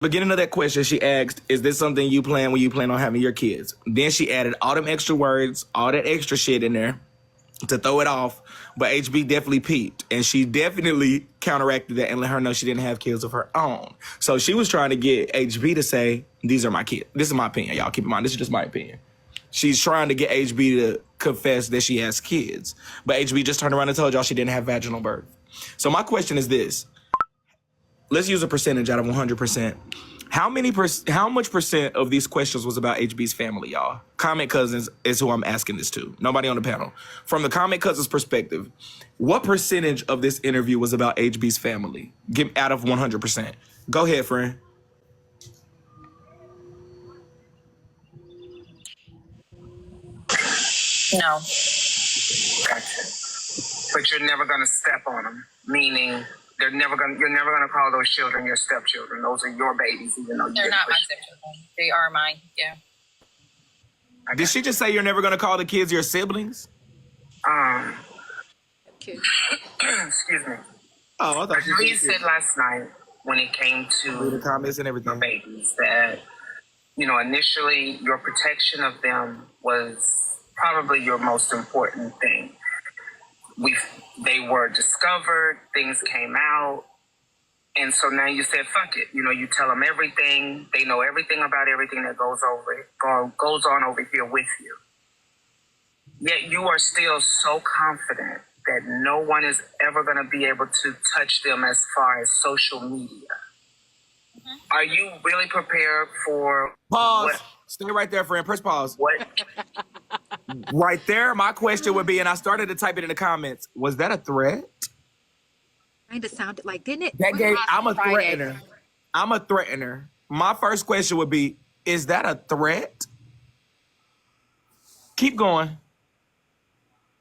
beginning of that question, she asked, is this something you plan when you plan on having your kids? Then she added all them extra words, all that extra shit in there to throw it off. But HB definitely peeped. And she definitely counteracted that and let her know she didn't have kids of her own. So she was trying to get HB to say, these are my kids. This is my opinion, y'all. Keep in mind, this is just my opinion. She's trying to get HB to confess that she has kids. But HB just turned around and told y'all she didn't have vaginal birth. So my question is this. Let's use a percentage out of 100%. How much percent of these questions was about HB's family, y'all? Comment Cousins is who I'm asking this to. Nobody on the panel. From the Comment Cousins perspective, what percentage of this interview was about HB's family? Give out of 100%. Go ahead, friend. No. Gotcha. But you're never gonna step on them, meaning you're never gonna call those children your stepchildren. Those are your babies, even though they're not my stepchildren. They are mine. Yeah. Did she just say you're never gonna call the kids your siblings? Excuse me. Oh, I thought you said last night when it came to the comments and everything, babies, that initially your protection of them was probably your most important thing. They were discovered, things came out, and so now you said, fuck it. You tell them everything. They know everything about everything that goes on over here with you. Yet you are still so confident that no one is ever going to be able to touch them as far as social media. Mm-hmm. Are you really prepared for... Pause. Stay right there, friend. Press pause. What? Right there, my question would be, and I started to type it in the comments, was that a threat? Kind of sounded like, didn't it? I'm a threatener. I'm a threatener. My first question would be, is that a threat? Keep going.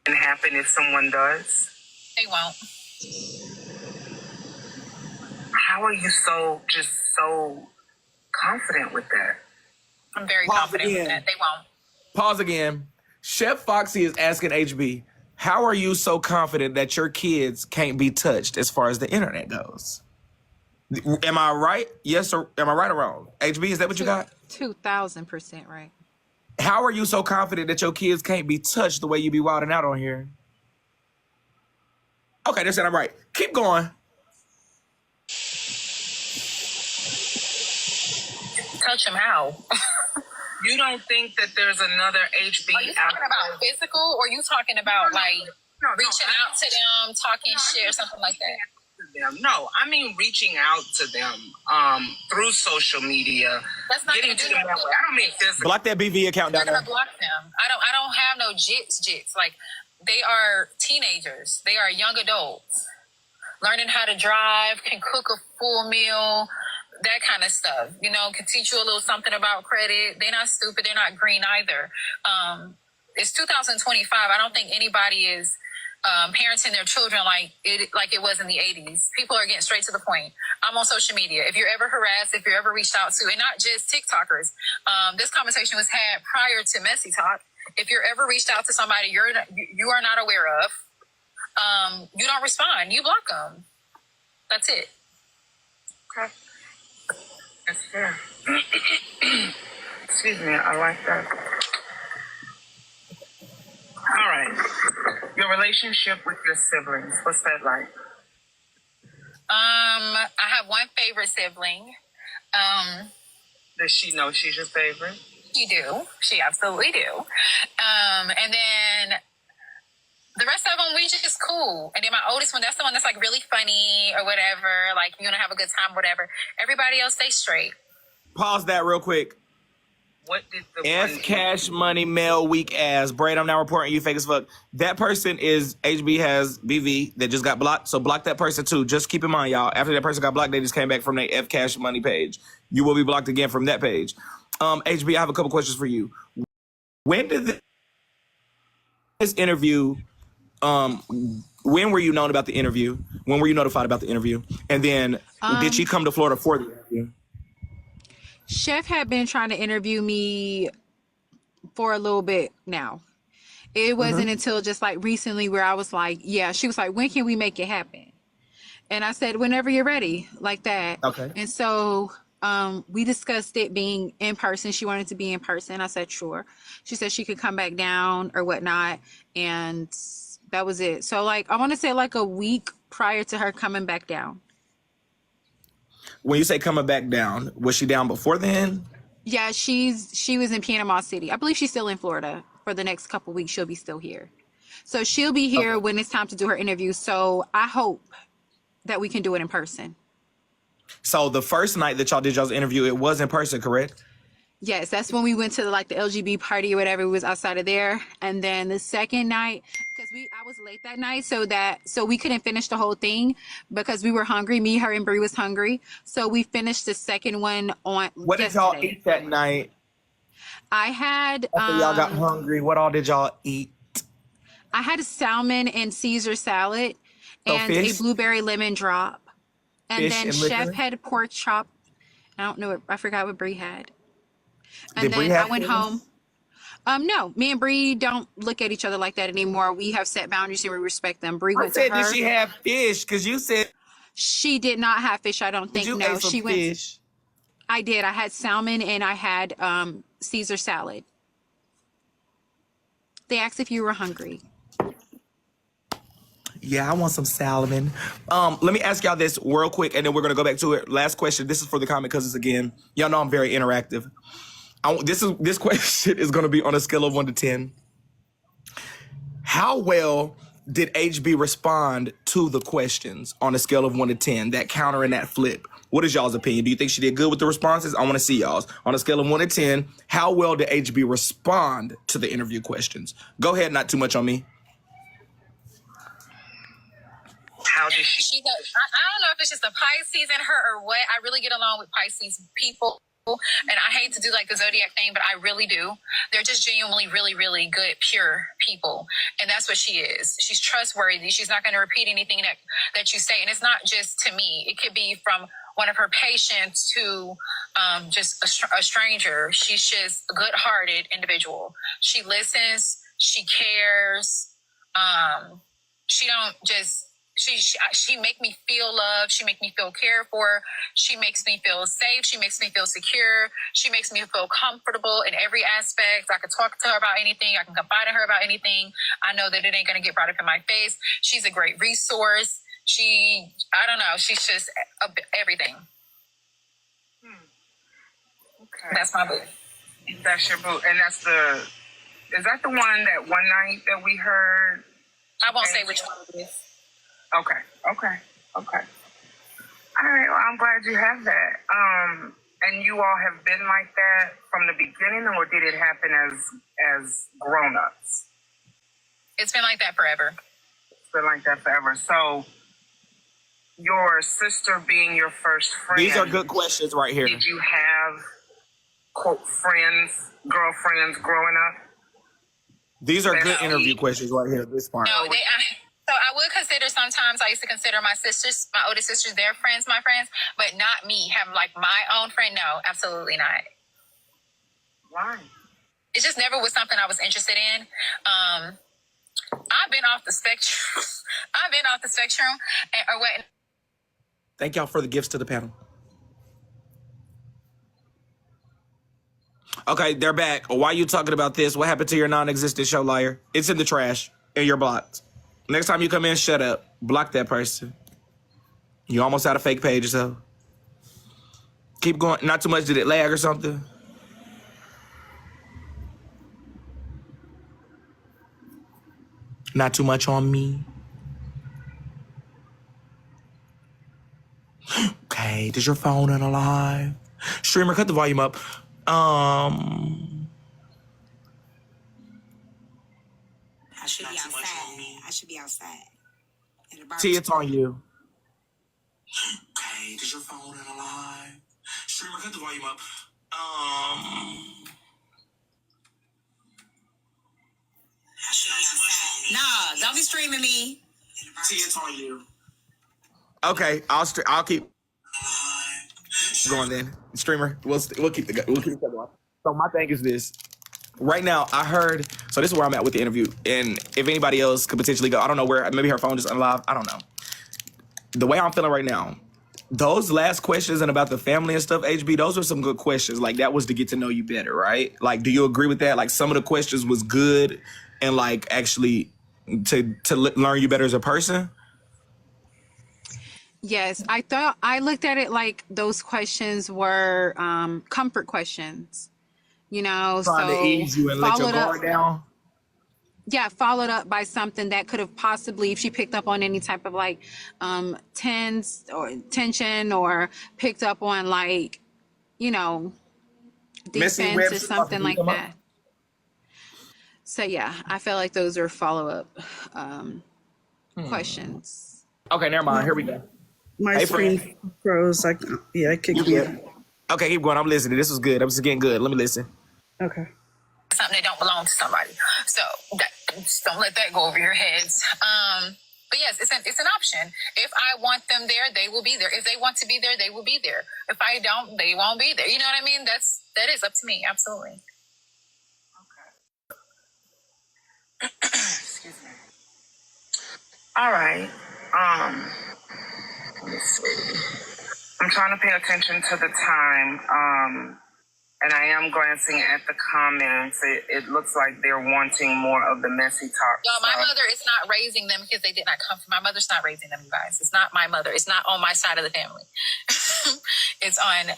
Can happen if someone does? They won't. How are you so confident with that? I'm very confident with that. They won't. Pause again. Cheffoxxy is asking HB, how are you so confident that your kids can't be touched as far as the internet goes? Am I right? Yes, or am I right or wrong? HB, is that what you got? 2,000% right. How are you so confident that your kids can't be touched the way you be wilding out on here? Okay, they said I'm right. Keep going. Touch them how? You don't think that there's another HB Are you talking about physical, or are you talking about reaching out to them, talking shit or something like that? No, I mean reaching out to them through social media. That's not getting to them that way. I don't mean physical. Block that BV account down there. You're gonna block them. I don't have no jits. Like, they are teenagers. They are young adults learning how to drive, can cook a full meal. That kind of stuff, can teach you a little something about credit. They're not stupid. They're not green either. It's 2025. I don't think anybody is parenting their children like it was in the 80s. People are getting straight to the point. I'm on social media. If you're ever harassed, if you're ever reached out to, and not just TikTokers, this conversation was had prior to Messy Talk. If you're ever reached out to somebody you are not aware of, you don't respond. You block them. That's it. Okay. That's fair. Excuse me, I like that. All right. Your relationship with your siblings, what's that like? I have one favorite sibling. Does she know she's your favorite? She do. She absolutely do. And then the rest of them, we just cool. And then my oldest one, that's the one that's like really funny or whatever. Like, have a good time, whatever. Everybody else, stay straight. Pause that real quick. What did the F Cash Money Mail Weak Ass. Braid, I'm now reporting you fake as fuck. That person is HB has BV that just got blocked. So block that person too. Just keep in mind, y'all. After that person got blocked, they just came back from their F Cash Money page. You will be blocked again from that page. HB, I have a couple questions for you. When did this interview... when were you known about the interview? When were you notified about the interview? And then did she come to Florida for the interview? Chef had been trying to interview me for a little bit now. It wasn't until just like recently where I was like, yeah, she was like, when can we make it happen? And I said, whenever you're ready, like that. Okay. And so we discussed it being in person. She wanted to be in person. I said, sure. She said she could come back down or whatnot. And that was it. So like, I want to say like a week prior to her coming back down. When you say coming back down, was she down before then? Yeah, she was in Panama City. I believe she's still in Florida for the next couple weeks. She'll be still here. So she'll be here when it's time to do her interview. So I hope that we can do it in person. So the first night that y'all did y'all's interview, it was in person, correct? Yes, that's when we went to like the LGB party or whatever. It was outside of there. And then the second night, because I was late that night, so we couldn't finish the whole thing because we were hungry. Me, her, and Bree was hungry. So we finished the second one on. What did y'all eat that night? I had. After y'all got hungry, what all did y'all eat? I had a salmon and Caesar salad and fish? a blueberry lemon drop. And Fish then and Chef liquor? had pork chop. I don't know. I forgot what Bree had. And Did then Bree have I went fish? home. No, me and Bree don't look at each other like that anymore. We have set boundaries and we respect them. Bree I went said, to her. did she have fish? Because you said, She did not have fish. I don't think. you No, ate some she went. fish. I did. I had salmon and I had Caesar salad. They asked if you were hungry. Yeah, I want some salmon. Let me ask y'all this real quick, and then we're gonna go back to it. Last question. This is for the comment cousins again. Y'all know I'm very interactive. This question is gonna be on a scale of 1 to 10. How well did HB respond to the questions on a scale of 1 to 10? That counter and that flip. What is y'all's opinion? Do you think she did good with the responses? I want to see y'all's. On a scale of 1 to 10, how well did HB respond to the interview questions? Go ahead, not too much on me. How did she? I don't know if it's just a Pisces in her or what. I really get along with Pisces people. And I hate to do like the zodiac thing, but I really do. They're just genuinely really, really good, pure people. And that's what she is. She's trustworthy. She's not going to repeat anything that you say. And it's not just to me. It could be from one of her patients to just a stranger. She's just a good-hearted individual. She listens. She cares. She don't just... She make me feel loved. She make me feel cared for. She makes me feel safe. She makes me feel secure. She makes me feel comfortable in every aspect. I can talk to her about anything. I can confide in her about anything. I know that it ain't going to get brought up in my face. She's a great resource. I don't know. She's just everything. Okay. That's my boo. That's your boo. And is that the one that one night that we heard? I won't say which one it is. Okay. All right. Well, I'm glad you have that. And you all have been like that from the beginning, or did it happen as grown-ups? It's been like that forever. It's been like that forever. So your sister being your first friend. These are good questions right here. Did you have, quote, girlfriends growing up? These are good interview questions right here. This part. No, so I would consider sometimes I used to consider my older sisters, their friends, my friends, but not me. Have like my own friend? No, absolutely not. Why? It just never was something I was interested in. I've been off the spectrum. Or what? Thank y'all for the gifts to the panel. Okay, they're back. Why are you talking about this? What happened to your non-existent show, liar? It's in the trash, and you're blocked. Next time you come in, shut up. Block that person. You almost had a fake page, so. Keep going. Not too much. Did it lag or something? Not too much on me. Okay, does your phone unalive? Streamer, cut the volume up. I should be outside. I should be outside. T, it's on you. Okay, does your phone unalive? Streamer, cut the volume up. No, don't be streaming me. T, it's on you. Okay, I'll keep going then. Streamer, we'll keep the going. So my thing is this. Right now, I heard, so this is where I'm at with the interview. And if anybody else could potentially go, I don't know where, maybe her phone just unalive. I don't know. The way I'm feeling right now, Those last questions and about the family and stuff, HB, those were some good questions. Like, that was to get to know you better, right? Like, do you agree with that? Like, some of the questions was good and, like, actually to learn you better as a person? Yes, I looked at it like those questions were comfort questions, Trying to so ease you and let your guard down? followed up by something that could have possibly, if she picked up on any type of like tense or tension, or picked up on like, you know, Messy defense web or shit about to something like come up? that. So yeah, I felt like those are follow up questions. Okay, never mind. Here we go. My Hey, screen friend. froze. Like, yeah, it You kicked me out. good? Okay, keep going. I'm listening. This was good. I'm just getting good. Let me listen. Okay. something that don't belong to somebody. So just don't let that go over your heads. But yes, it's an option. If I want them there, they will be there. If they want to be there, they will be there. If I don't, they won't be there. You know what I mean? That is up to me. Absolutely. Okay. Excuse me. All right. Let me see. I'm trying to pay attention to the time. And I am glancing at the comments. It looks like they're wanting more of the messy talk. No, my stuff. mother is not raising them because they did not come from. My mother's not raising them, you guys. It's not my mother. It's not on my side of the family. It's on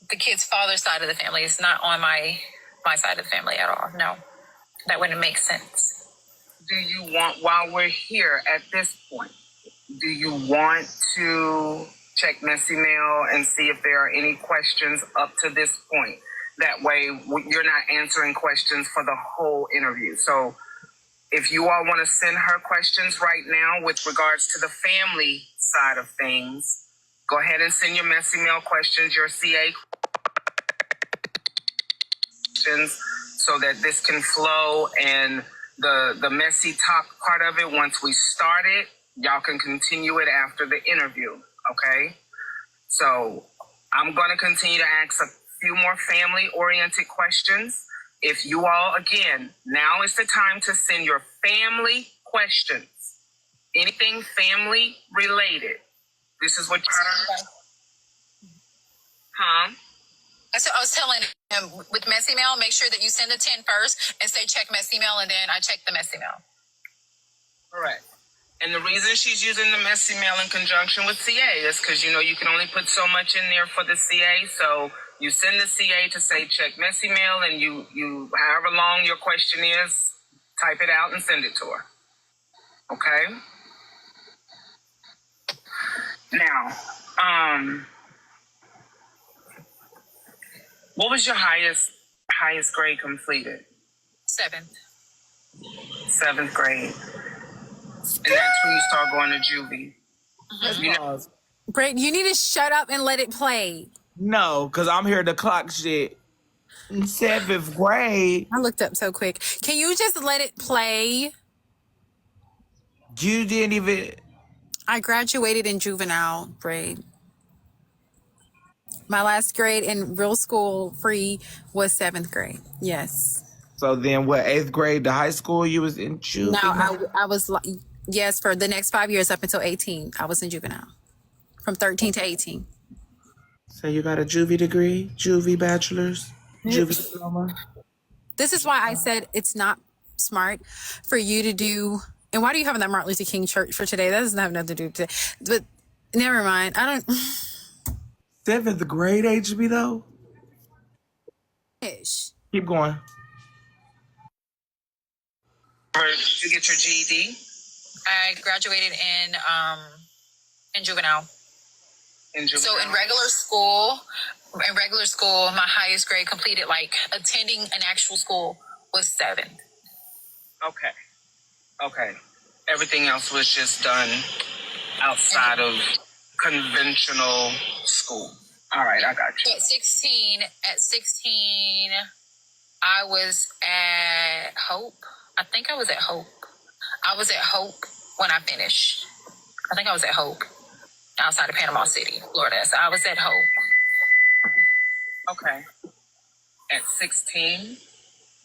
the kid's father's side of the family. It's not on my side of the family at all. No, that wouldn't make sense. Do you want, while we're here at this point, do you want to check Messy Mail and see if there are any questions up to this point? That way you're not answering questions for the whole interview. So if you all want to send her questions right now with regards to the family side of things, go ahead and send your Messy Mail questions, your CA questions, so that this can flow, and the messy talk part of it, once we start it, y'all can continue it after the interview, okay? So I'm going to continue to ask a few more family-oriented questions. If you all, again, now is the time to send your family questions. Anything family related. This is what you're... Huh? So I was telling him with Messy Mail, make sure that you send the 10 first and say check Messy Mail, and then I check the Messy Mail. Correct. And the reason she's using the Messy Mail in conjunction with CA is because, you can only put so much in there for the CA. So you send the CA to say check Messy Mail, and you however long your question is, type it out and send it to her. Okay? Now, what was your highest grade completed? 7th. 7th grade. And that's when you start going to juvie. You know, Brayden, you need to shut up and let it play. No, because I'm here to clock shit. In 7th grade. I looked up so quick. Can you just let it play? You didn't even... I graduated in juvenile grade. My last grade in real school free was 7th grade. Yes. So then what, 8th grade to high school, you was in juvenile? No, I was like, yes, for the next 5 years up until 18, I was in juvenile. From 13 to 18. So you got a juvie degree, juvie bachelor's, juvie diploma? This is why I said it's not smart for you to do. And why do you have that Martin Luther King church for today? That doesn't have nothing to do with today. But never mind. I don't. 7th grade HB though? Ish. Keep going. did you get your GED? I graduated in juvenile. So in regular school, my highest grade completed, like attending an actual school, was 7th. Okay. Everything else was just done outside of conventional school. All right, I got you. At 16, I was at Hope. I think I was at Hope. I was at Hope when I finished. I think I was at Hope outside of Panama City, Florida. So I was at Hope. Okay. At 16?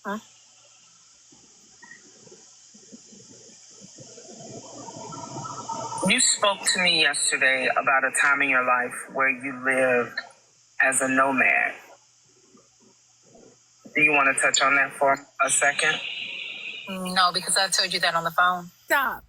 Huh? You spoke to me yesterday about a time in your life where you lived as a nomad. Do you want to touch on that for a second? No, because I told you that on the phone. Stop.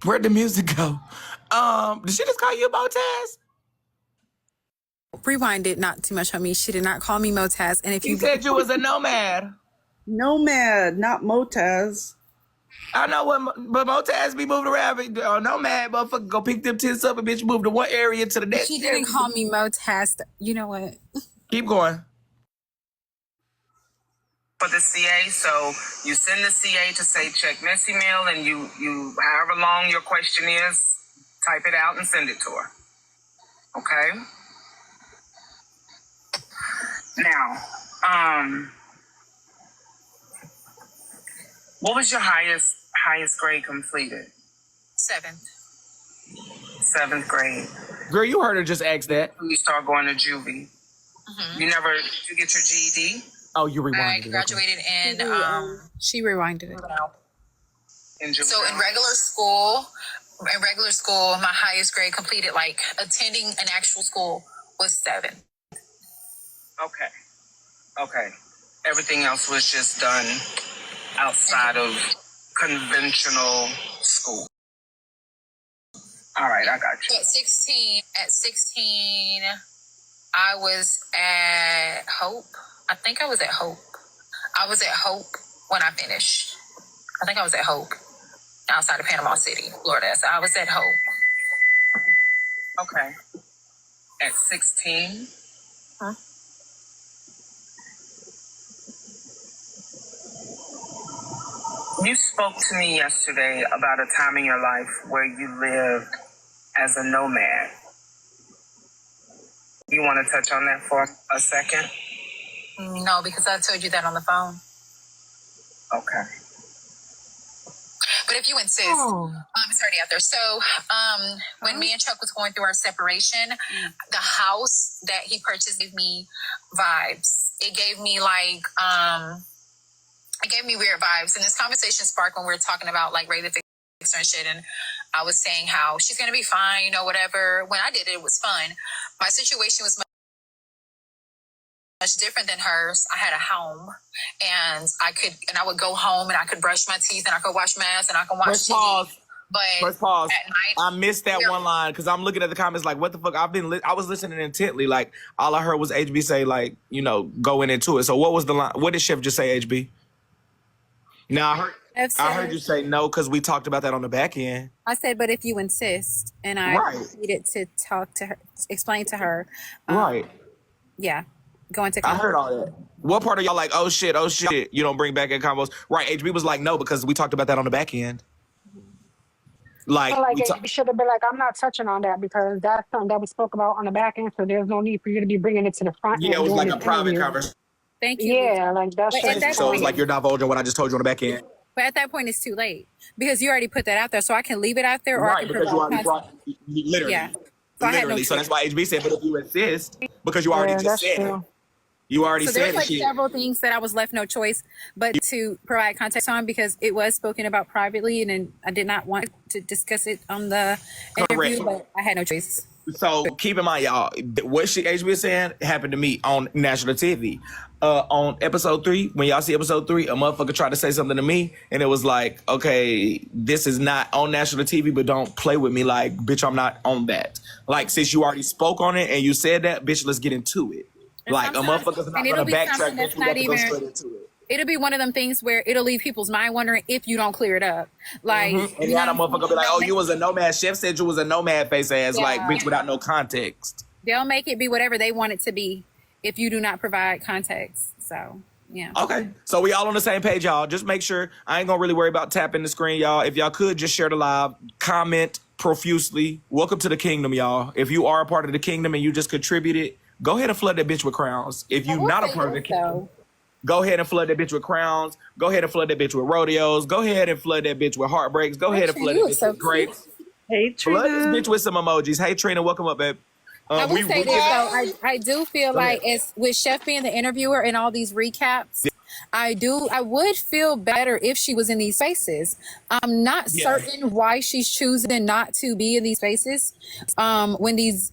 Where'd the music go? Did she just call you Motaz? Rewind it, not too much on me. She did not call me Motaz. And if He you said you was a nomad. Nomad, not Motaz. I know but Motaz be moving around. But, nomad, motherfucker, go pick them tents up and bitch move to one area to the next. she didn't call me Motaz, you know what? Keep going. For the CA, so you send the CA to say check messy mail, and you however long your question is, type it out and send it to her. Okay. Now, what was your highest grade completed? 7th. 7th grade. Girl, you heard her just ask that. You start going to juvie. Mm-hmm. Did you get your GED? Oh, you I rewinded it. graduated in She rewinded it. so in regular school, my highest grade completed, like attending an actual school, was 7. Okay. Everything else was just done outside of conventional school. All right, I got you. At 16, I was at Hope. I think I was at Hope. I was at Hope when I finished. I think I was at Hope outside of Panama City, Florida. So I was at Hope. Okay. At 16? Huh? You spoke to me yesterday about a time in your life where you lived as a nomad. You want to touch on that for a second? No, because I told you that on the phone. Okay. But if you insist, it's already out there. So when me and Chuck was going through our separation, the house that he purchased gave me vibes. It gave me like, it gave me weird vibes. And this conversation sparked when we were talking about like Ray the Fixer and shit. And I was saying how she's going to be fine, you know, whatever. When I did it, it was fun. My situation was much different than hers. I had a home, and I would go home and I could brush my teeth and I could wash my ass and I could watch TV. But First pause. at night, I missed that one line because I'm looking at the comments like, what the fuck? I was listening intently. Like all I heard was HB say like, you know, going into it. So what was the line? What did Chef just say, HB? Now I heard you say no because we talked about that on the back end. I said, but if you insist, and I needed to talk to her, explain to her. Right. Yeah. Go into I heard all that. What part of y'all like, oh shit, you don't bring back in combos? Right, HB was like, no, because we talked about that on the back end. Like, you should have been like, I'm not touching on that because that's something that we spoke about on the back end, so there's no need for you to be bringing it to the front. Yeah, it was like a private conversation. Thank you. Yeah, like that's So it's like you're divulging what I just told you on the back end. But at that point, it's too late because you already put that out there, so I can leave it out there, or I Right, can because you already literally. Yeah. So I had no literally. So choice. that's why HB said, but if you insist, because you already just said it. You already So said there's like shit. several things that I was left no choice but to provide context on because it was spoken about privately, and then I did not want to discuss it on the interview, but I had no choice. So keep in mind, y'all, what HB is saying happened to me on national TV. On episode 3, when y'all see episode 3, a motherfucker tried to say something to me, and it was like, okay, this is not on national TV, but don't play with me like, bitch, I'm not on that. Like, since you already spoke on it and you said that, bitch, let's get into it. And like, a motherfucker's not going to backtrack, bitch, we got to go straight into it. It'll be one of them things where it'll leave people's mind wondering if you don't clear it up. Like, and now the motherfucker be like, oh, you was a nomad. Chef said you was a nomad face ass, like, bitch, without no context. They'll make it be whatever they want it to be if you do not provide context. So, yeah. Okay. So we all on the same page, y'all. Just make sure. I ain't going to really worry about tapping the screen, y'all. If y'all could, just share the live, comment profusely. Welcome to the kingdom, y'all. If you are a part of the kingdom and you just contributed, go ahead and flood that bitch with crowns. If you're not a part of the kingdom, go ahead and flood that bitch with crowns. Go ahead and flood that bitch with rodeos. Go ahead and flood that bitch with heartbreaks. Go ahead and flood that bitch with grapes. Hey, Trina. Flood this bitch with some emojis. Hey, Trina, welcome up, babe. I will say this though. I do feel Go ahead. like it's with Chef being the interviewer and all these recaps. I would feel better if she was in these spaces. I'm not certain why she's choosing not to be in these spaces. When these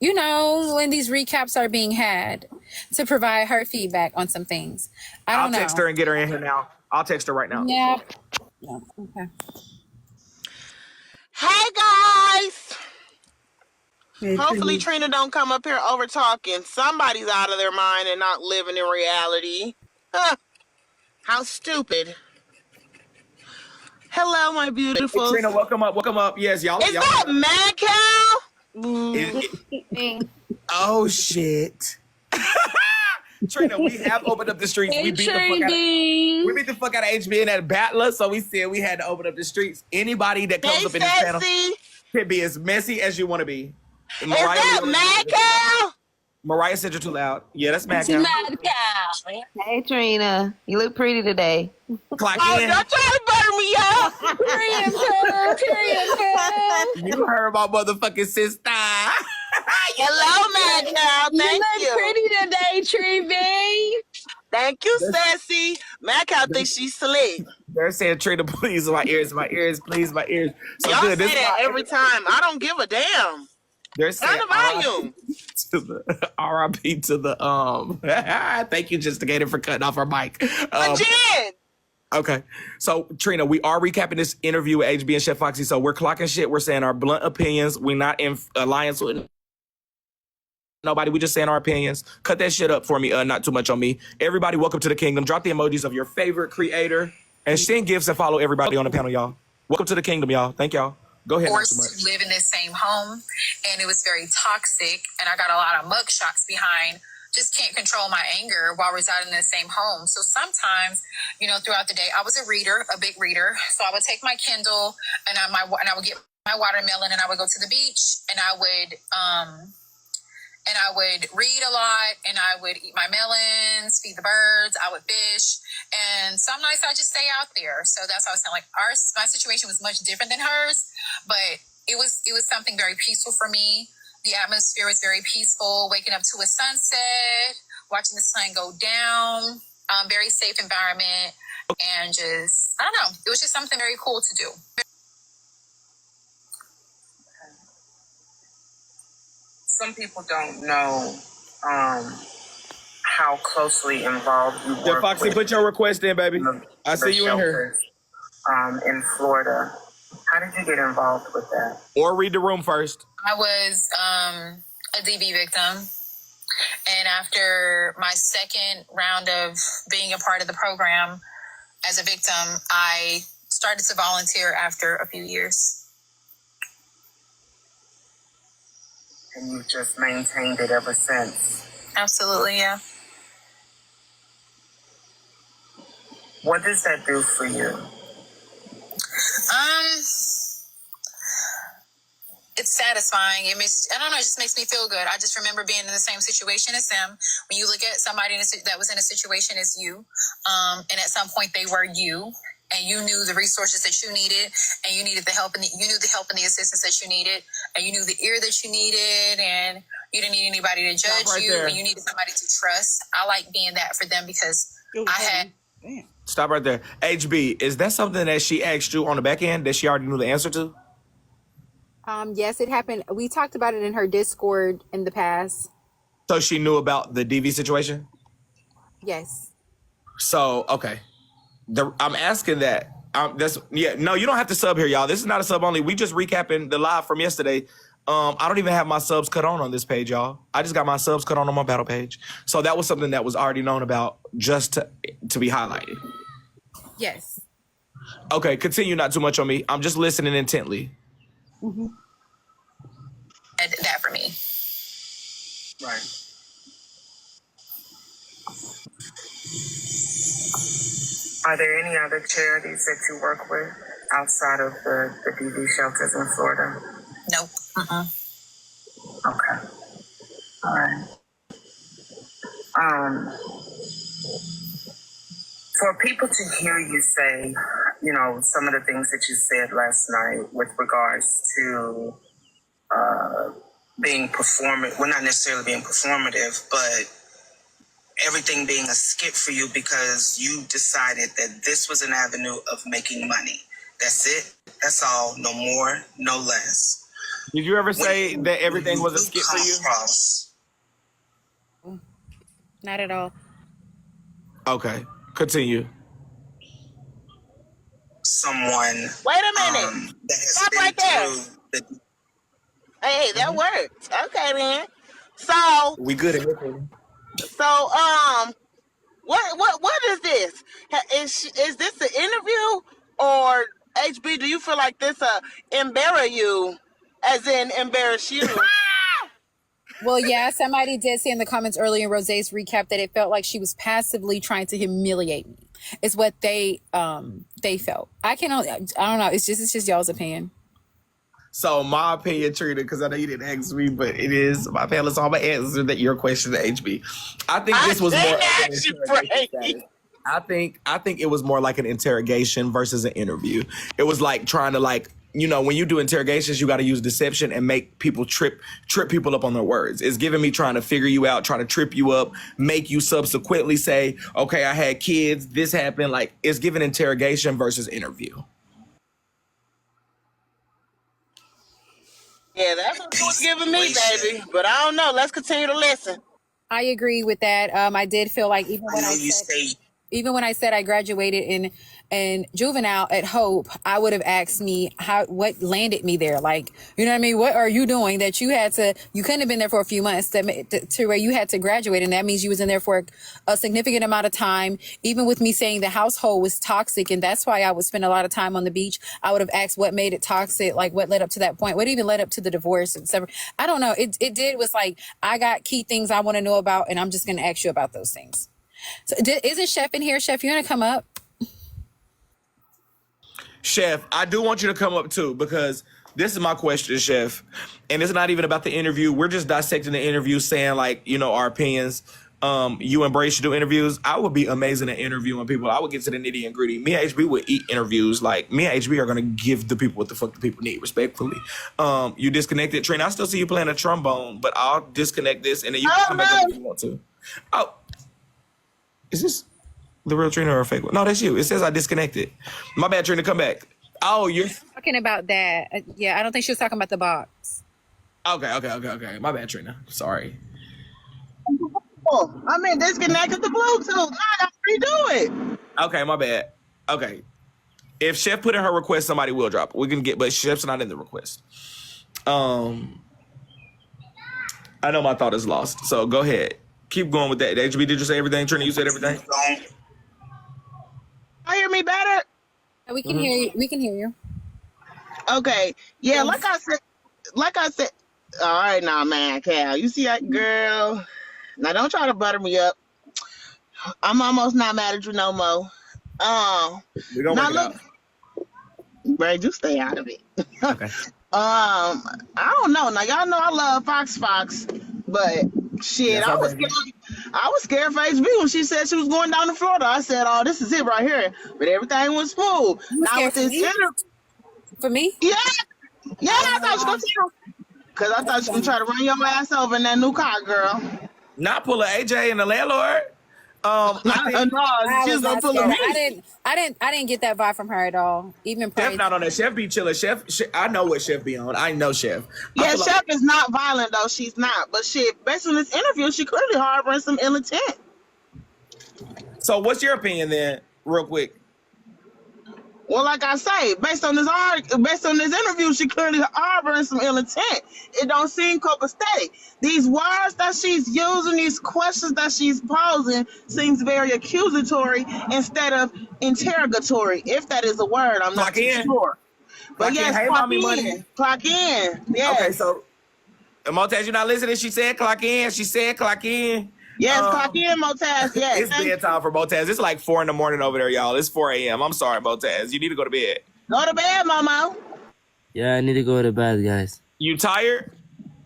you know, when these recaps are being had to provide her feedback on some things. I'll text her and get her in here now. I'll text her right now. Yeah. Okay. Hey guys. Hey, Hopefully Trina don't come up here over talking. Somebody's out of their mind and not living in reality. Huh. How stupid. Hello, my beautiful. Hey, Trina, welcome up. Welcome up. Yes, y'all. Is that Mad Cow? Oh shit. Trina, we have opened up the streets. We beat the fuck out of HB and that battler, so we said we had to open up the streets. Anybody that comes up in this panel can be as messy as you want to be. Is that Mad Cow? Mariah said you're too loud. Yeah, that's Mad Cow. Mad Cow. Hey Trina, you look pretty today. Clock in. Don't try to burn me up. You heard my motherfucking sister. Hello, Mad Cow. Thank you. You look pretty today, Tree B. Thank you, Sassy. Mad Cow thinks she's slick. They're saying, Trina, please, my ears, please, my ears. So y'all good. say that every time. I don't give a damn. They're saying turn the volume. RIP to the thank you, Justicator, for cutting off our mic. Legit. Okay. So Trina, we are recapping this interview with HB and Cheffoxxy. So we're clocking shit. We're saying our blunt opinions. We're not in alliance with nobody. We just saying our opinions. Cut that shit up for me. Not too much on me. Everybody, welcome to the kingdom. Drop the emojis of your favorite creator and send gifts and follow everybody on the panel, y'all. Welcome to the kingdom, y'all. Thank y'all. Go ahead. Forced to live in the same home, and it was very toxic, and I got a lot of mug shots behind. Just can't control my anger while residing in the same home. So sometimes, you know, throughout the day, I was a reader, a big reader. So I would take my Kindle and I would get my watermelon, and I would go to the beach, and I would read a lot, and I would eat my melons, feed the birds, I would fish, and some nights I just stay out there. So that's why I was saying, like, my situation was much different than hers, but it was something very peaceful for me. The atmosphere was very peaceful, waking up to a sunset, watching the sun go down, very safe environment, and just, I don't know, it was just something very cool to do. Some people don't know how closely involved you were. Foxy, put your request in, baby. I see you in here. In Florida. How did you get involved with that? Or read the room first. I was a DV victim. And after my second round of being a part of the program as a victim, I started to volunteer after a few years. And you've just maintained it ever since. Absolutely, yeah. What does that do for you? It's satisfying. I don't know, it just makes me feel good. I just remember being in the same situation as them. When you look at somebody that was in a situation as you, and at some point they were you, and you knew the resources that you needed, and you needed the help, and you knew the help and the assistance that you needed, and you knew the ear that you needed, and you didn't need anybody to judge you, and you needed somebody to trust. I like being that for them because I had. Stop right there. HB, is that something that she asked you on the back end that she already knew the answer to? Yes, it happened. We talked about it in her Discord in the past. So she knew about the DV situation? Yes. So, okay. I'm asking that. No, you don't have to sub here, y'all. This is not a sub only. We just recapping the live from yesterday. I don't even have my subs cut on this page, y'all. I just got my subs cut on my battle page. So that was something that was already known about, just to be highlighted. Yes. Okay, continue, not too much on me. I'm just listening intently. Mm-hmm. That for me. Right. Are there any other charities that you work with outside of the DV shelters in Florida? Nope. Okay. All right. For people to hear you say, you know, some of the things that you said last night with regards to being performative. Well, not necessarily being performative, but everything being a skit for you because you decided that this was an avenue of making money. That's it. That's all. No more, no less. Did you ever say that everything was a skit for you? Across Not at all. Okay, continue. someone Wait a minute. that has Stop been right there. through the Hey, that works. Okay, then. So, We good at it. what is this? Is this an interview or HB? Do you feel like this embarrass you, as in embarrass you? Well, yeah, somebody did say in the comments earlier in Rosé's recap that it felt like she was passively trying to humiliate me. It's what they felt. I don't know. It's just y'all's opinion. So my opinion, Trina, because I know you didn't ask me, but it is my panelist. So I'm gonna answer that your question to HB. I think this was more of an interrogation status. I think it was more like an interrogation versus an interview. It was like trying to when you do interrogations, you got to use deception and make people trip people up on their words. It's giving me trying to figure you out, trying to trip you up, make you subsequently say, okay, I had kids, this happened. Like, it's giving interrogation versus interview. Yeah, that's what it was giving me, baby. But I don't know. Let's continue to listen. I agree with that. I did feel like even when I said I graduated in juvenile at Hope, I would have asked me what landed me there. Like, you know what I mean? What are you doing that you couldn't have been there for a few months to where you had to graduate. And that means you was in there for a significant amount of time. Even with me saying the household was toxic and that's why I would spend a lot of time on the beach, I would have asked what made it toxic, like what led up to that point, what even led up to the divorce and stuff. I don't know. It was like, I got key things I want to know about and I'm just going to ask you about those things. So isn't Chef in here? Chef, you want to come up? Chef, I do want you to come up too, because this is my question, Chef. And it's not even about the interview. We're just dissecting the interview, saying our opinions. You and Bray should do interviews. I would be amazing at interviewing people. I would get to the nitty and gritty. Me and HB would eat interviews. Like, me and HB are going to give the people what the fuck the people need, respectfully. You disconnected, Trina. I still see you playing a trombone, but I'll disconnect this and then you can come back up if you want to. Oh. Is this the real Trina or a fake one? No, that's you. It says I disconnected. My bad, Trina. Come back. Oh, you're talking about that. Yeah, I don't think she was talking about the box. Okay. My bad, Trina. Sorry. I mean, disconnected the Bluetooth. I gotta redo it. Okay, my bad. Okay. If Chef put in her request, somebody will drop it. But Chef's not in the request. I know my thought is lost. So go ahead. Keep going with that. HB, did you say everything? Trina, you said everything? I hear me better? We can hear you. We can hear you. Okay. Yeah, like I said. All right, now, man, Cal. You see that girl? Now, don't try to butter me up. I'm almost not mad at you no more. We're going to work it out. Bray, you stay out of it. Okay. I don't know. Now, y'all know I love Fox, but shit, I was scared for HB when she said she was going down to Florida. I said, "Oh, this is it right here." But everything was smooth. Now with this interview, for me, yeah, I thought she was because I thought she was trying to run your ass over in that new car, girl. Not pull a AJ and the landlord. She's gonna pull a me. I didn't get that vibe from her at all. Even Chef not on that. Chef be chilling. Chef, I know what Chef be on. I know Chef. Yeah, Chef is not violent though. She's not. But shit, based on this interview, she clearly harboring some ill intent. So what's your opinion then, real quick? Well, like I say, based on this interview, she clearly harboring some ill intent. It don't seem copacetic. These words that she's using, these questions that she's posing, seems very accusatory instead of interrogatory. If that is a word, I'm not too sure. But yes, clock in. Yes. Okay, so Montez, you not listening? She said clock in. She said clock in. Yes, clock in, Motaz. Yes. It's bedtime for Motaz. It's like 4 a.m. over there, y'all. It's 4 a.m. I'm sorry, Motaz. You need to go to bed. Go to bed, Momo. Yeah, I need to go to bed, guys. You tired?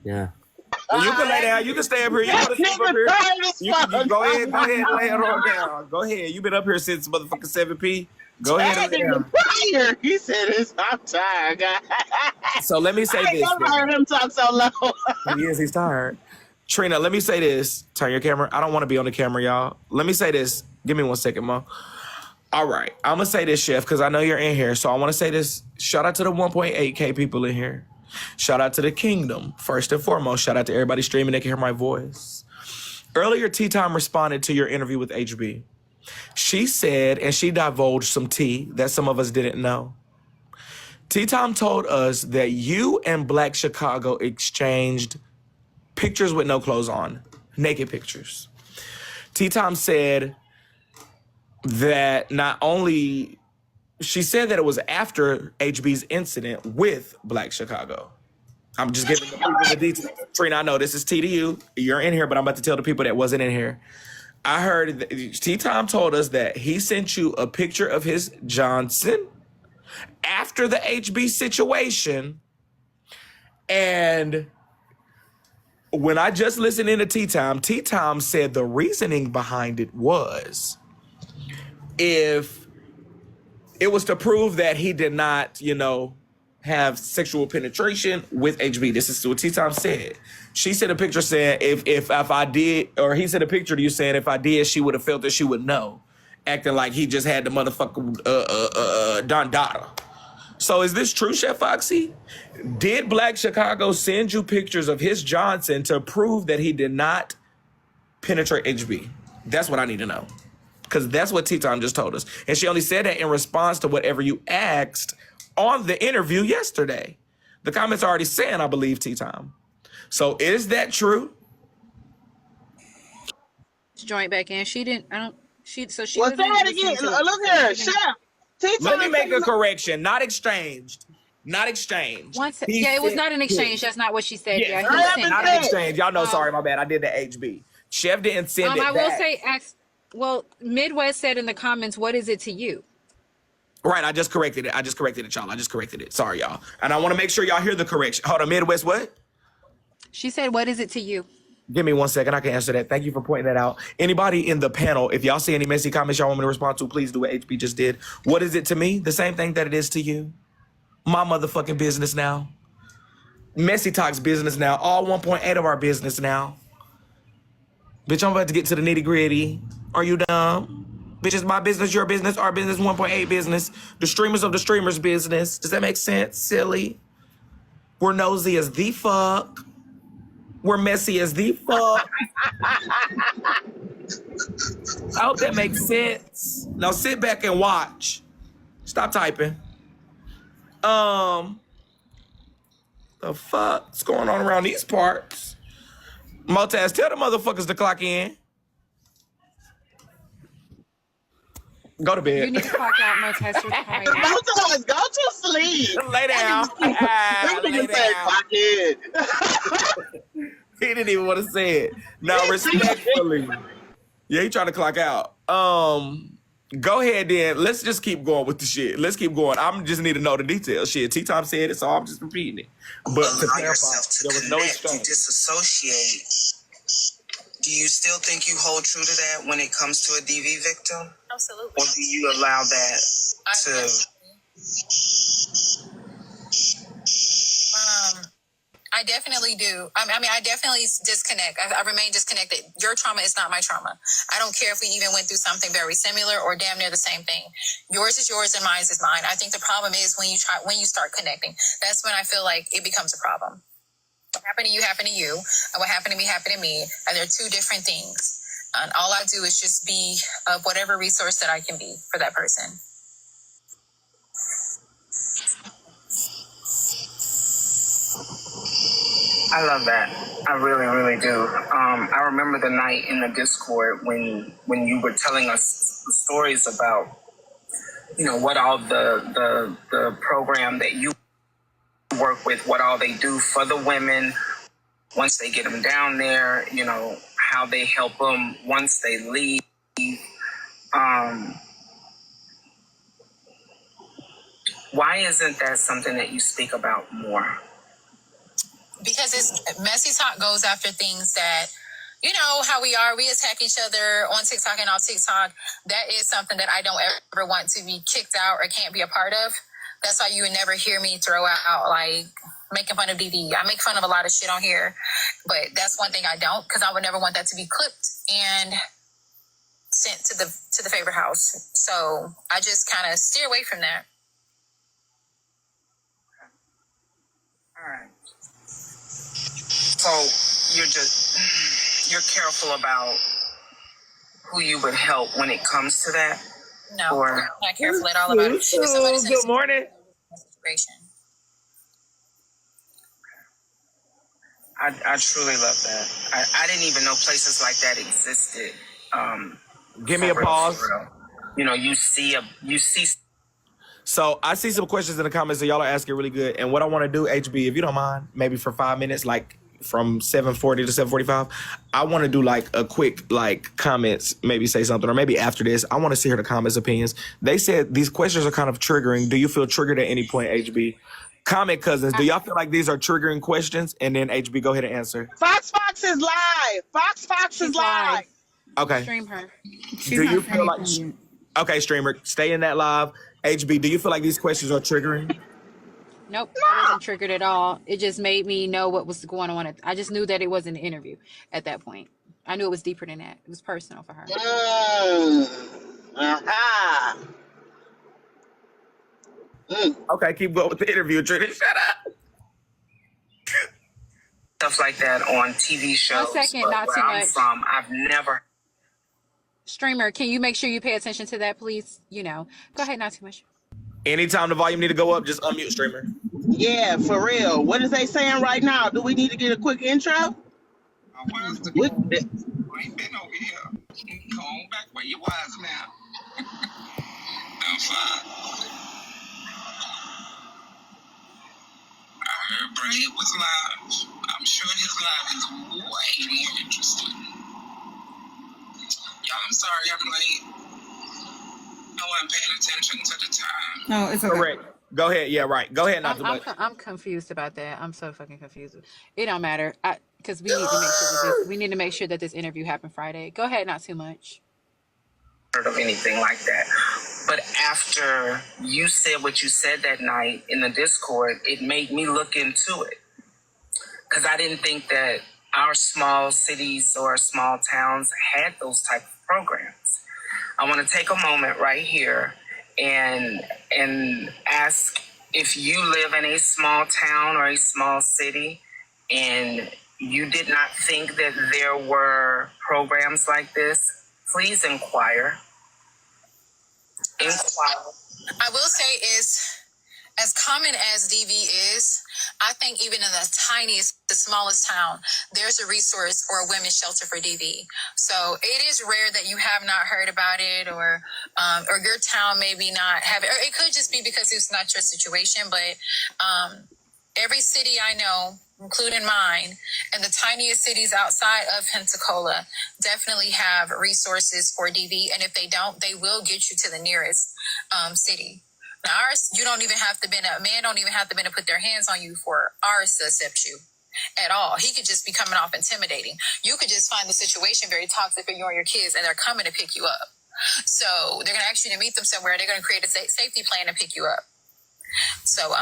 Yeah. Well, you can lay down. You can stay up here. You can sleep up here. You go ahead, lay it on down. Go ahead. You been up here since motherfucking 7 p. Go ahead and Tag lay in the down. fire. He said, I'm tired, guys. So let me say I ain't this. never heard him talk so low. He's tired. Trina, let me say this. Turn your camera. I don't want to be on the camera, y'all. Let me say this. Give me 1 second, Mo. All right. I'm going to say this, Chef, because I know you're in here. So I want to say this. Shout out to the 1.8K people in here. Shout out to the kingdom. First and foremost, shout out to everybody streaming. They can hear my voice. Earlier, T-Time responded to your interview with HB. She said, and she divulged some tea that some of us didn't know. T-Time told us that you and Black Chicago exchanged pictures with no clothes on, naked pictures. T-Time said that not only, she said that it was after HB's incident with Black Chicago. I'm just giving the people the details. Trina, I know this is T to you. You're in here, but I'm about to tell the people that wasn't in here. I heard that T-Time told us that he sent you a picture of his Johnson after the HB situation. And when I just listened into T-Time said the reasoning behind it was if it was to prove that he did not, have sexual penetration with HB. This is what T-Time said. She sent a picture saying if I did, or he sent a picture to you saying if I did, she would have felt that she would know, acting like he just had the motherfucker Don Dada. So is this true, Cheffoxxy? Did Black Chicago send you pictures of his Johnson to prove that he did not penetrate HB? That's what I need to know. Because that's what T-Time just told us. And she only said that in response to whatever you asked on the interview yesterday. The comments are already saying, I believe, T-Time. So is that true? Joint back in. She didn't. I don't. She. So she. Well, say wasn't it again. listening to it. Look here, Chef. Let me make a correction. Not exchanged. Not exchanged. Yeah, it was not an exchange. That's not what she said. Yeah, Yeah, I he sent not that. an exchange. Y'all know, sorry, my bad. I did the HB. Chef didn't send it I back. will say, well, Midwest said in the comments, "What is it to you?" Right, I just corrected it, y'all. I just corrected it. Sorry, y'all. And I want to make sure y'all hear the correction. Hold on, Midwest, what? She said, "What is it to you?" Give me 1 second. I can answer that. Thank you for pointing that out. Anybody in the panel, if y'all see any messy comments y'all want me to respond to, please do what HB just did. What is it to me? The same thing that it is to you. My motherfucking business now. Messy Talk's business now. All 1.8 of our business now. Bitch, I'm about to get to the nitty gritty. Are you dumb? Bitch, it's my business, your business, our business, 1.8 business. The streamers of the streamers business. Does that make sense? Silly. We're nosy as the fuck. We're messy as the fuck. I hope that makes sense. Now sit back and watch. Stop typing. The fuck's going on around these parts? Motaz, tell the motherfuckers to clock in. Go to bed. You need to clock out, Motez. Motaz, go to sleep. Lay down. Lay down. He didn't even want to say it. No, respectfully. Yeah, he trying to clock out. Go ahead then. Let's just keep going with the shit. Let's keep going. I just need to know the details. Shit, T-Time said it, so I'm just repeating it. But to clarify, there was no exchange. Disassociate. Do you still think you hold true to that when it comes to a DV victim? Absolutely. Or do you allow that to... I definitely do. I mean, I definitely disconnect. I remain disconnected. Your trauma is not my trauma. I don't care if we even went through something very similar or damn near the same thing. Yours is yours and mine is mine. I think the problem is when you start connecting. That's when I feel like it becomes a problem. What happened to you happened to you, and what happened to me happened to me, and they're two different things. And all I do is just be of whatever resource that I can be for that person. I love that. I really, really do. I remember the night in the Discord when you were telling us stories about, what all the program that you work with, what all they do for the women once they get them down there, how they help them once they leave. Why isn't that something that you speak about more? Because Messy Talk goes after things that, you know how we are. We attack each other on TikTok and off TikTok. That is something that I don't ever want to be kicked out or can't be a part of. That's why you would never hear me throw out like making fun of DD. I make fun of a lot of shit on here, but that's one thing I don't, because I would never want that to be clipped and sent to the favorite house. So I just kind of steer away from that. All right. So you're careful about who you would help when it comes to that? No, Or I'm not careful at all about it. If somebody's in a Good morning. situation. I truly love that. I didn't even know places like that existed. Give me a pause. You know, you see. So I see some questions in the comments that y'all are asking really good. And what I want to do, HB, if you don't mind, maybe for 5 minutes, like from 7:40 to 7:45, I want to do like a quick like comments, maybe say something, or maybe after this, I want to see her the comments opinions. They said these questions are kind of triggering. Do you feel triggered at any point, HB? Comment, cousins. Do y'all feel like these are triggering questions? And then HB, go ahead and answer. Fox is live. Fox is live. Okay. Stream her. Do you feel like? Okay, streamer, stay in that live. HB, do you feel like these questions are triggering? Nope, I wasn't triggered at all. It just made me know what was going on. I just knew that it wasn't an interview at that point. I knew it was deeper than that. It was personal for her. Okay, keep going with the interview, Trina. Shut up. Stuff like that on TV shows. 1 second, not too much. I've never. Streamer, can you make sure you pay attention to that, please? You know, go ahead, not too much. Anytime the volume need to go up, just unmute, streamer. Yeah, for real. What is they saying right now? Do we need to get a quick intro? I ain't been over here. Come on back where you was now. I'm fine. I heard Bray was live. I'm sure his live is way more interesting. Y'all, I'm sorry I'm late. I wasn't paying attention to the time. No, it's okay. Correct. Go ahead. Yeah, right. Go ahead, not too much. I'm confused about that. I'm so fucking confused. It don't matter. Because we need to make sure we need to make sure that this interview happened Friday. Go ahead, not too much. Heard of anything like that. But after you said what you said that night in the Discord, it made me look into it. Because I didn't think that our small cities or small towns had those type of programs. I want to take a moment right here and ask if you live in a small town or a small city and you did not think that there were programs like this, please inquire. I will say is, as common as DV is, I think even in the smallest town, there's a resource or a women's shelter for DV. So it is rare that you have not heard about it, or your town maybe not have it. Or it could just be because it's not your situation, but every city I know, including mine, and the tiniest cities outside of Pensacola definitely have resources for DV. And if they don't, they will get you to the nearest city. Now ours, you don't even have to a man don't even have to put their hands on you for ours to accept you at all. He could just be coming off intimidating. You could just find the situation very toxic for you and your kids, and they're coming to pick you up. So they're going to ask you to meet them somewhere. They're going to create a safety plan to pick you up. So,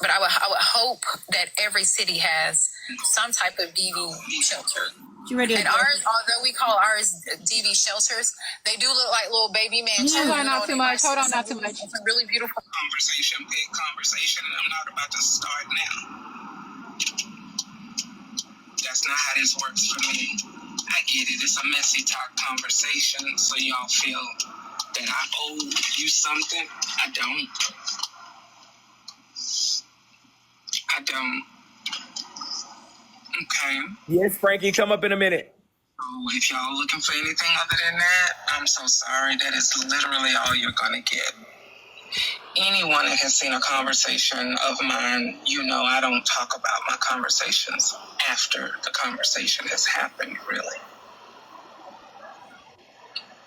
but I would hope that every city has some type of DV shelter. You ready? And ours, although we call ours DV shelters, they do look like little baby mansions. Hold on, not too much. Hold on, not too much. It's a really beautiful Conversation, big conversation, and I'm not about to start now. That's not how this works for me. I get it. It's a messy talk conversation, so y'all feel that I owe you something. I don't. Okay. Yes, Frankie, come up in a minute. So if y'all looking for anything other than that, I'm so sorry. That is literally all you're going to get. Anyone that has seen a conversation of mine, you know I don't talk about my conversations after the conversation has happened, really.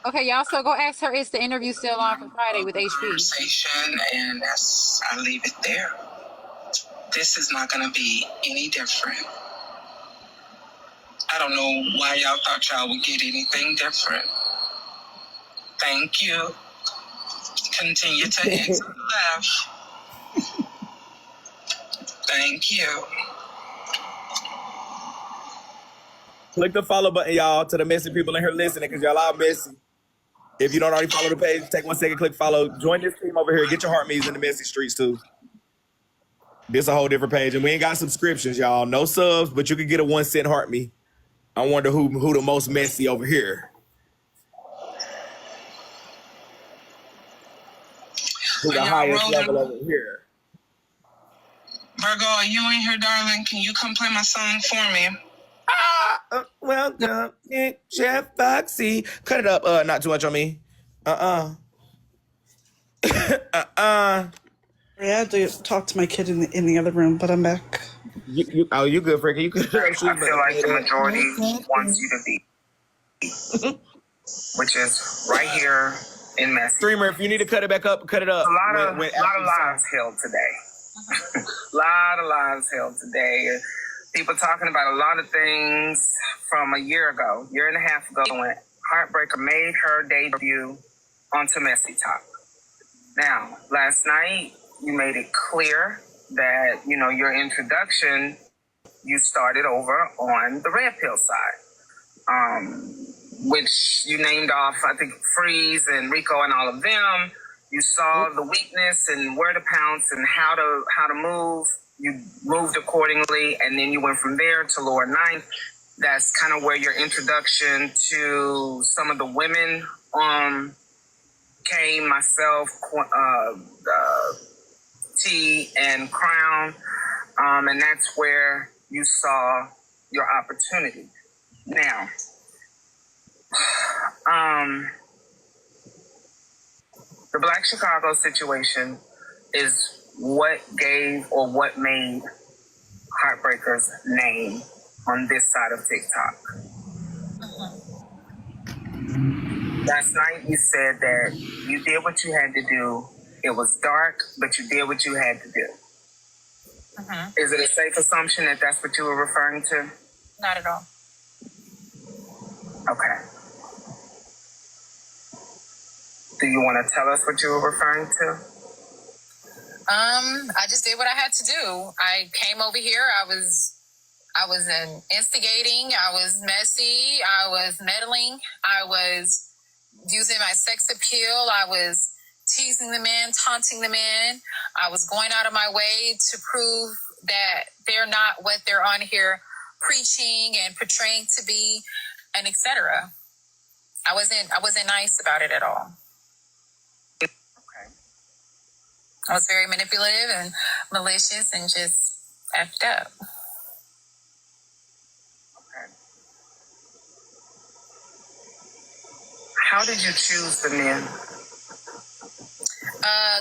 Okay, y'all. So go ask her. Is the interview still on for Friday with HB? Conversation, and I leave it there. This is not going to be any different. I don't know why y'all thought y'all would get anything different. Thank you. Continue to exit left. Thank you. Click the follow button, y'all, to the messy people in here listening, because y'all are messy. If you don't already follow the page, take 1 second, click follow. Join this team over here. Get your heart me's in the messy streets, too. This a whole different page. And we ain't got subscriptions, y'all. No subs, but you can get a 1 cent heart me. I wonder who the most messy over here. Who the highest level over here. Virgo, are you in here, darling? Can you come play my song for me? Welcome, Cheffoxxy. Cut it up. Not too much on me. I had to talk to my kid in the other room, but I'm back. You good, Frankie? You good? I feel like the majority wants you to be, which is right here in Messy. Streamer, if you need to cut it back up, cut it up. A lot of lives held today. A lot of lives held today. People talking about a lot of things from a year and a half ago, when Heartbreaker made her debut onto Messy Talk. Now, last night, you made it clear that, your introduction, you started over on the Red Pill side, which you named off, I think, Freeze and Rico and all of them. You saw the weakness and where to pounce and how to move. You moved accordingly, and then you went from there to Lower Ninth. That's kind of where your introduction to some of the women came, myself, T, and Crown. And that's where you saw your opportunity. Now, the Black Chicago situation is what gave or what made Heartbreaker's name on this side of TikTok. Last night you said that you did what you had to do. It was dark, but you did what you had to do. Is it a safe assumption that that's what you were referring to? Not at all. Okay. Do you want to tell us what you were referring to? I just did what I had to do. I came over here. I was instigating. I was messy. I was meddling. I was using my sex appeal. I was teasing the men, taunting the men. I was going out of my way to prove that they're not what they're on here preaching and portraying to be, and etc. I wasn't nice about it at all. I was very manipulative and malicious and just effed up. Okay. How did you choose the men?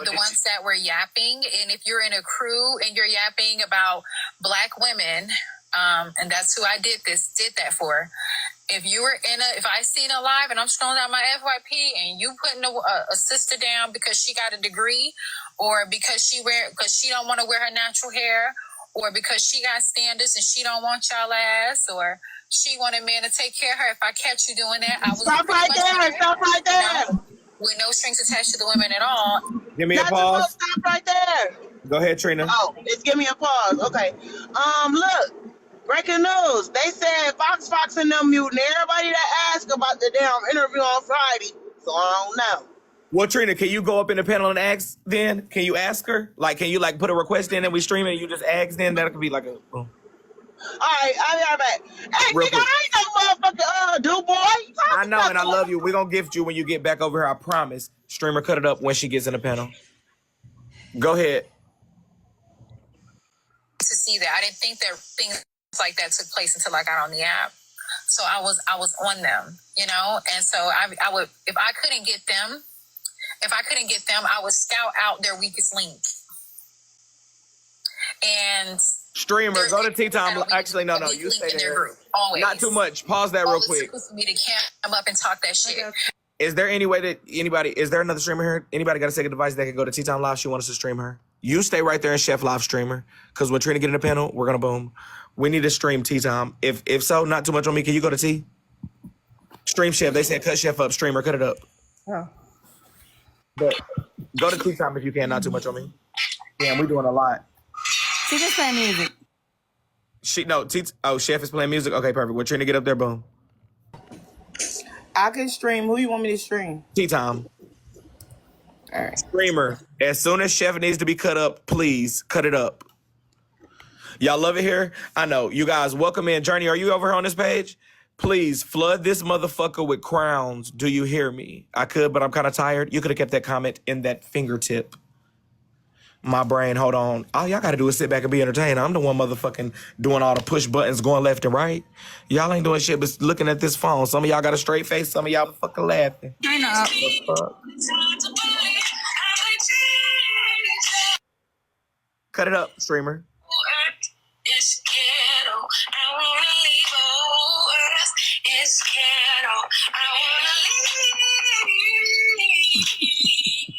The ones that were yapping. And if you're in a crew and you're yapping about Black women, and that's who I did that for. If you were if I seen a live and I'm scrolling down my FYP and you putting a sister down because she got a degree, or because she don't want to wear her natural hair, or because she got standards and she don't want y'all ass, or she wanted men to take care of her. If I catch you doing that, I will Stop right there. With no strings attached to the women at all. Give me a pause. Stop right there. Go ahead, Trina. Oh, it's give me a pause. Okay. Look. Breaking news. They said Fox and them muting everybody that asked about the damn interview on Friday. So I don't know. Well, Trina, can you go up in the panel and ask then? Can you ask her? Like, can you put a request in and we stream it and you just ask then? That could be like a... All right, I'll be right back. Hey, nigga, I ain't no motherfucking dude, boy. I know, and I love you. We're going to gift you when you get back over here, I promise. Streamer, cut it up when she gets in the panel. Go ahead. To see that. I didn't think that things like that took place until I got on the app. So I was on them, and so I would, if I couldn't get them, I would scout out their weakest link. And Streamer, go to T-Time. Actually, no, you stay there. Always. Not too much. Pause that real quick. For me to come up and talk that shit. Is there any way that is there another streamer here? Anybody got a second device that can go to T-Time Live? She wants us to stream her. You stay right there and Chef Live Streamer. Because when Trina get in the panel, we're going to boom. We need to stream tea time. If so, not too much on me. Can you go to tea? Stream Chef. They said cut Chef up. Streamer, cut it up. Oh. But go to tea time if you can. Not too much on me. Damn, we doing a lot. She just playing music. Chef is playing music. Okay, perfect. We're trying to get up there. Boom. I can stream. Who you want me to stream? Tea time. All right. Streamer. As soon as Chef needs to be cut up, please cut it up. Y'all love it here? I know. You guys, welcome in. Journey, are you over here on this page? Please flood this motherfucker with crowns. Do you hear me? I could, but I'm kind of tired. You could have kept that comment in that fingertip. My brain, hold on. All y'all got to do is sit back and be entertained. I'm the one motherfucking doing all the push buttons going left and right. Y'all ain't doing shit but looking at this phone. Some of y'all got a straight face. Some of y'all fucking laughing. I know. What the fuck? Cut it up, streamer. It's ghetto. I wanna leave us. It's ghetto. I wanna leave.